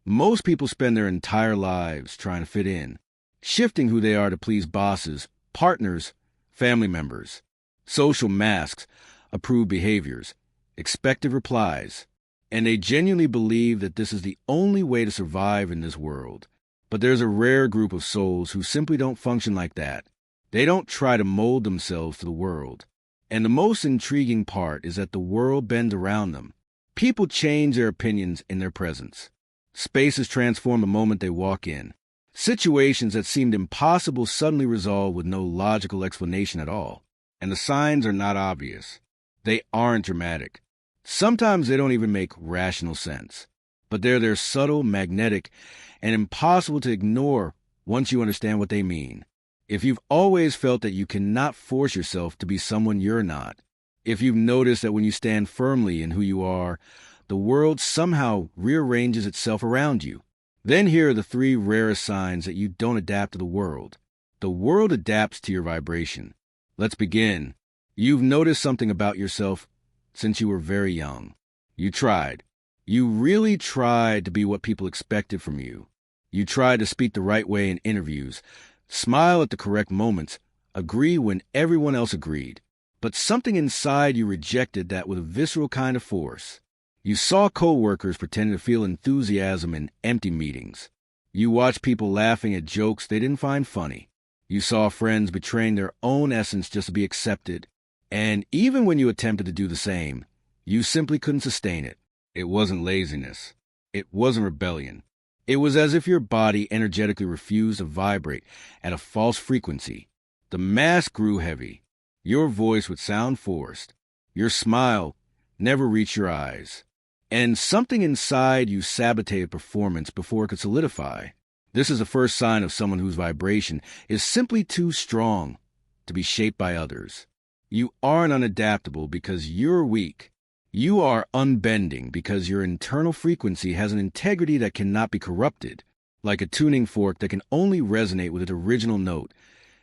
Most people spend their entire lives trying to fit in, shifting who they are to please bosses, partners, family members, social masks, approved behaviors, expected replies, and they genuinely believe that this is the only way to survive in this world. But there's a rare group of souls who simply don't function like that. They don't try to mold themselves to the world. And the most intriguing part is that the world bends around them. People change their opinions in their presence. Spaces transform the moment they walk in. Situations that seemed impossible suddenly resolve with no logical explanation at all. And the signs are not obvious. They aren't dramatic. Sometimes they don't even make rational sense. But they're subtle, magnetic, and impossible to ignore once you understand what they mean. If you've always felt that you cannot force yourself to be someone you're not, if you've noticed that when you stand firmly in who you are, the world somehow rearranges itself around you, then here are the 3 rarest signs that you don't adapt to the world. The world adapts to your vibration. Let's begin. You've noticed something about yourself since you were very young. You tried. You really tried to be what people expected from you. You tried to speak the right way in interviews, smile at the correct moments, agree when everyone else agreed. But something inside you rejected that with a visceral kind of force. You saw co-workers pretending to feel enthusiasm in empty meetings. You watched people laughing at jokes they didn't find funny. You saw friends betraying their own essence just to be accepted. And even when you attempted to do the same, you simply couldn't sustain it. It wasn't laziness. It wasn't rebellion. It was as if your body energetically refused to vibrate at a false frequency. The mask grew heavy. Your voice would sound forced. Your smile never reached your eyes. And something inside you sabotaged performance before it could solidify. This is the first sign of someone whose vibration is simply too strong to be shaped by others. You aren't unadaptable because you're weak. You are unbending because your internal frequency has an integrity that cannot be corrupted, like a tuning fork that can only resonate with its original note.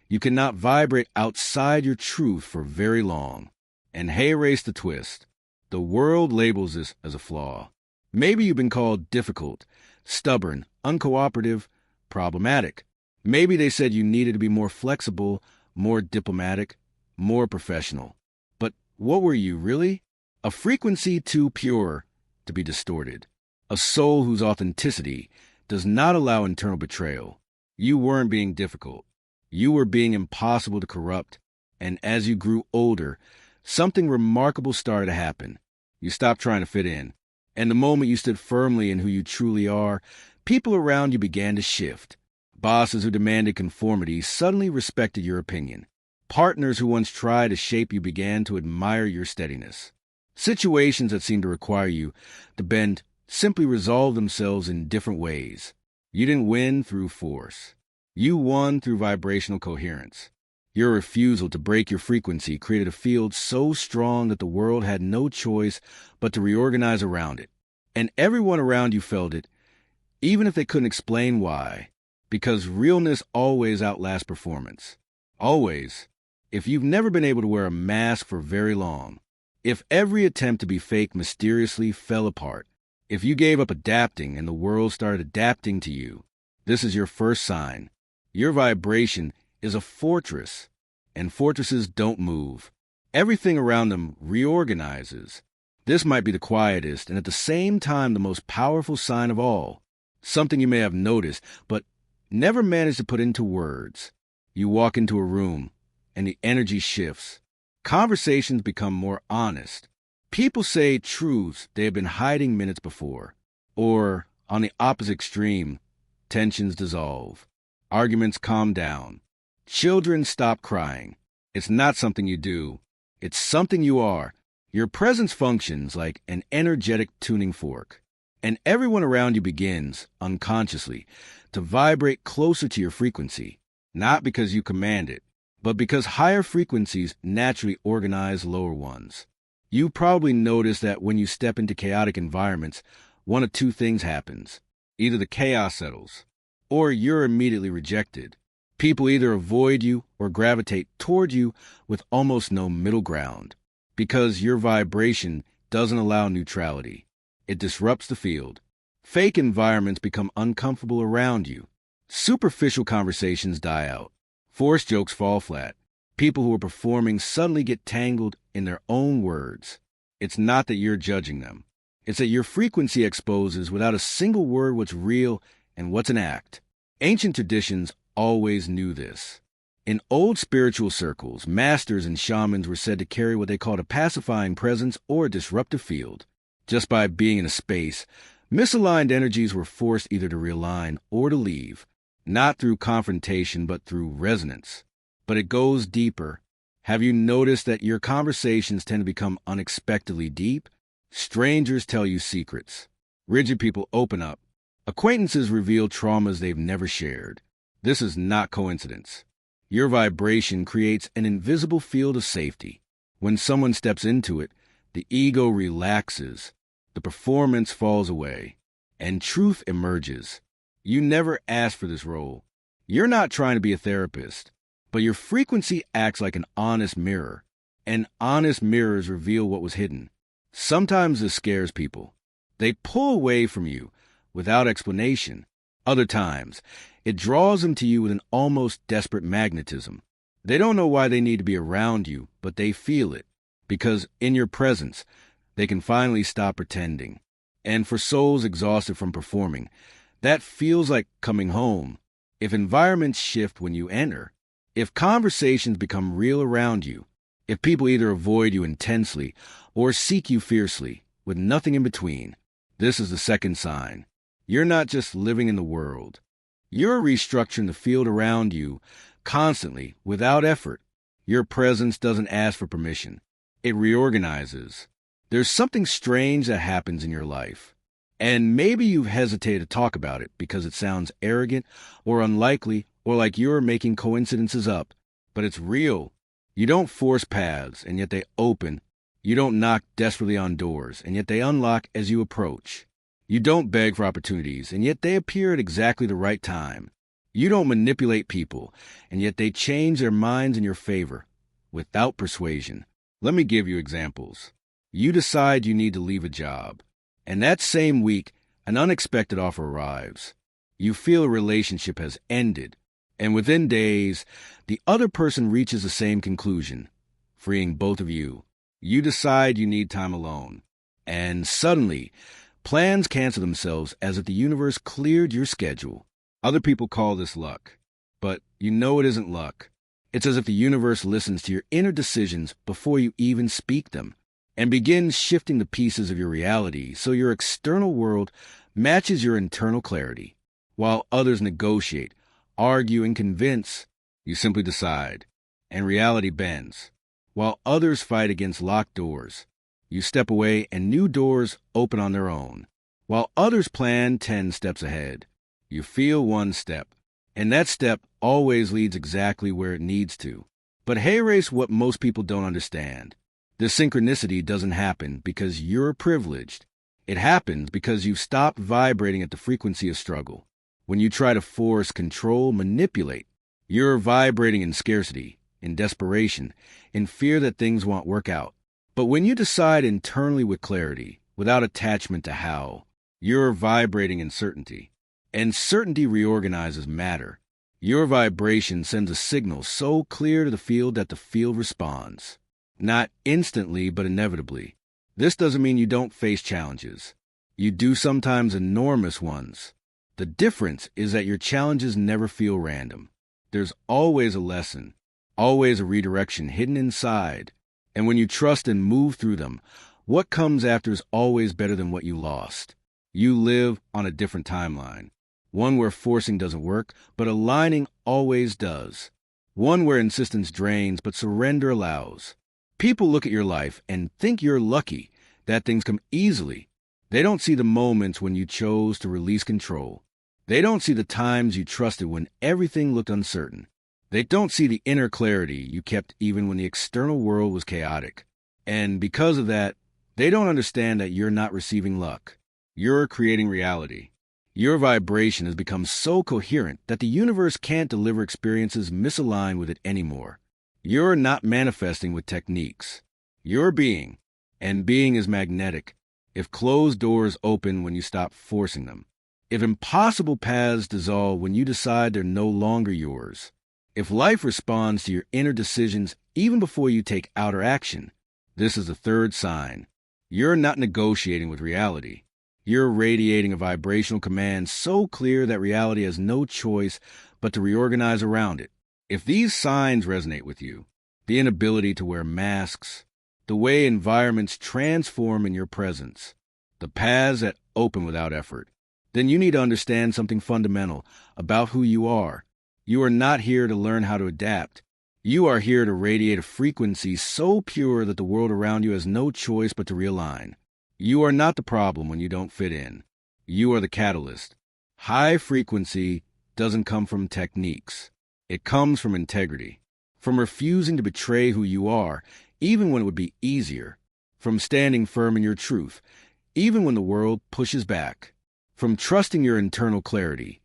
You cannot vibrate outside your truth for very long. And hey, erase the twist. The world labels this as a flaw. Maybe you've been called difficult, stubborn, uncooperative, problematic. Maybe they said you needed to be more flexible, more diplomatic, more professional. But what were you, really? A frequency too pure to be distorted. A soul whose authenticity does not allow internal betrayal. You weren't being difficult. You were being impossible to corrupt. And as you grew older, something remarkable started to happen. You stopped trying to fit in. And the moment you stood firmly in who you truly are, people around you began to shift. Bosses who demanded conformity suddenly respected your opinion. Partners who once tried to shape you began to admire your steadiness. Situations that seemed to require you to bend simply resolved themselves in different ways. You didn't win through force. You won through vibrational coherence. Your refusal to break your frequency created a field so strong that the world had no choice but to reorganize around it. And everyone around you felt it, even if they couldn't explain why. Because realness always outlasts performance. Always. If you've never been able to wear a mask for very long, if every attempt to be fake mysteriously fell apart, if you gave up adapting and the world started adapting to you, this is your first sign. Your vibration is a fortress, and fortresses don't move. Everything around them reorganizes. This might be the quietest and at the same time the most powerful sign of all. Something you may have noticed, but never managed to put into words. You walk into a room, and the energy shifts. Conversations become more honest. People say truths they have been hiding minutes before. Or, on the opposite extreme, tensions dissolve. Arguments calm down. Children stop crying. It's not something you do. It's something you are. Your presence functions like an energetic tuning fork. And everyone around you begins, unconsciously, to vibrate closer to your frequency. Not because you command it, but because higher frequencies naturally organize lower ones. You probably notice that when you step into chaotic environments, one of two things happens. Either the chaos settles, or you're immediately rejected. People either avoid you or gravitate toward you with almost no middle ground, because your vibration doesn't allow neutrality. It disrupts the field. Fake environments become uncomfortable around you. Superficial conversations die out. Forced jokes fall flat. People who are performing suddenly get tangled in their own words. It's not that you're judging them. It's that your frequency exposes without a single word what's real and what's an act. Ancient traditions always knew this. In old spiritual circles, masters and shamans were said to carry what they called a pacifying presence or a disruptive field. Just by being in a space, misaligned energies were forced either to realign or to leave, not through confrontation but through resonance. But it goes deeper. Have you noticed that your conversations tend to become unexpectedly deep? Strangers tell you secrets. Rigid people open up. Acquaintances reveal traumas they've never shared. This is not coincidence. Your vibration creates an invisible field of safety. When someone steps into it, the ego relaxes, the performance falls away, and truth emerges. You never asked for this role. You're not trying to be a therapist, but your frequency acts like an honest mirror, and honest mirrors reveal what was hidden. Sometimes this scares people. They pull away from you without explanation. Other times, it draws them to you with an almost desperate magnetism. They don't know why they need to be around you, but they feel it, because in your presence, they can finally stop pretending. And for souls exhausted from performing, that feels like coming home. If environments shift when you enter, if conversations become real around you, if people either avoid you intensely or seek you fiercely, with nothing in between, this is the second sign. You're not just living in the world. You're restructuring the field around you constantly, without effort. Your presence doesn't ask for permission. It reorganizes. There's something strange that happens in your life. And maybe you've hesitated to talk about it because it sounds arrogant or unlikely or like you're making coincidences up. But it's real. You don't force paths, and yet they open. You don't knock desperately on doors, and yet they unlock as you approach. You don't beg for opportunities, and yet they appear at exactly the right time. You don't manipulate people, and yet they change their minds in your favor, without persuasion. Let me give you examples. You decide you need to leave a job, and that same week, an unexpected offer arrives. You feel a relationship has ended, and within days, the other person reaches the same conclusion, freeing both of you. You decide you need time alone, and suddenly, plans cancel themselves as if the universe cleared your schedule. Other people call this luck, but you know it isn't luck. It's as if the universe listens to your inner decisions before you even speak them, and begins shifting the pieces of your reality so your external world matches your internal clarity. While others negotiate, argue, and convince, you simply decide, and reality bends. While others fight against locked doors, you step away and new doors open on their own. While others plan 10 steps ahead, you feel one step, and that step always leads exactly where it needs to. But here's what most people don't understand. The synchronicity doesn't happen because you're privileged. It happens because you've stopped vibrating at the frequency of struggle. When you try to force, control, manipulate, you're vibrating in scarcity, in desperation, in fear that things won't work out. But when you decide internally with clarity, without attachment to how, you're vibrating in certainty. And certainty reorganizes matter. Your vibration sends a signal so clear to the field that the field responds. Not instantly, but inevitably. This doesn't mean you don't face challenges. You do sometimes enormous ones. The difference is that your challenges never feel random. There's always a lesson, always a redirection hidden inside. And when you trust and move through them, what comes after is always better than what you lost. You live on a different timeline. One where forcing doesn't work, but aligning always does. One where insistence drains, but surrender allows. People look at your life and think you're lucky, that things come easily. They don't see the moments when you chose to release control. They don't see the times you trusted when everything looked uncertain. They don't see the inner clarity you kept even when the external world was chaotic. And because of that, they don't understand that you're not receiving luck. You're creating reality. Your vibration has become so coherent that the universe can't deliver experiences misaligned with it anymore. You're not manifesting with techniques. You're being, and being is magnetic. If closed doors open when you stop forcing them. If impossible paths dissolve when you decide they're no longer yours. If life responds to your inner decisions even before you take outer action. This is the third sign. You're not negotiating with reality. You're radiating a vibrational command so clear that reality has no choice but to reorganize around it. If these signs resonate with you, the inability to wear masks, the way environments transform in your presence, the paths that open without effort, then you need to understand something fundamental about who you are. You are not here to learn how to adapt. You are here to radiate a frequency so pure that the world around you has no choice but to realign. You are not the problem when you don't fit in. You are the catalyst. High frequency doesn't come from techniques. It comes from integrity, from refusing to betray who you are, even when it would be easier, from standing firm in your truth, even when the world pushes back, from trusting your internal clarity,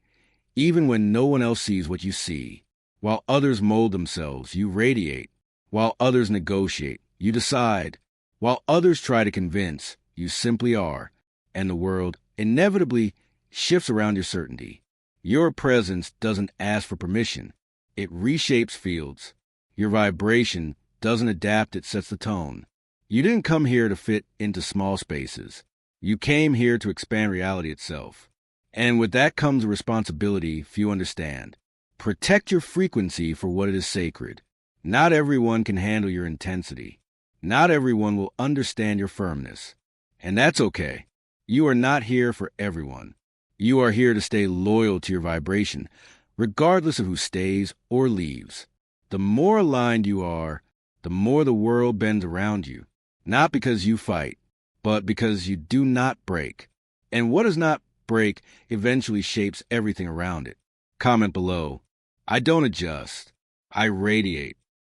even when no one else sees what you see. While others mold themselves, you radiate. While others negotiate, you decide. While others try to convince, you simply are, and the world inevitably shifts around your certainty. Your presence doesn't ask for permission. It reshapes fields. Your vibration doesn't adapt, it sets the tone. You didn't come here to fit into small spaces. You came here to expand reality itself. And with that comes a responsibility few understand. Protect your frequency for what it is sacred. Not everyone can handle your intensity. Not everyone will understand your firmness. And that's okay. You are not here for everyone. You are here to stay loyal to your vibration, regardless of who stays or leaves. The more aligned you are, the more the world bends around you. Not because you fight, but because you do not break. And what does not break eventually shapes everything around it. Comment below. I don't adjust. I radiate.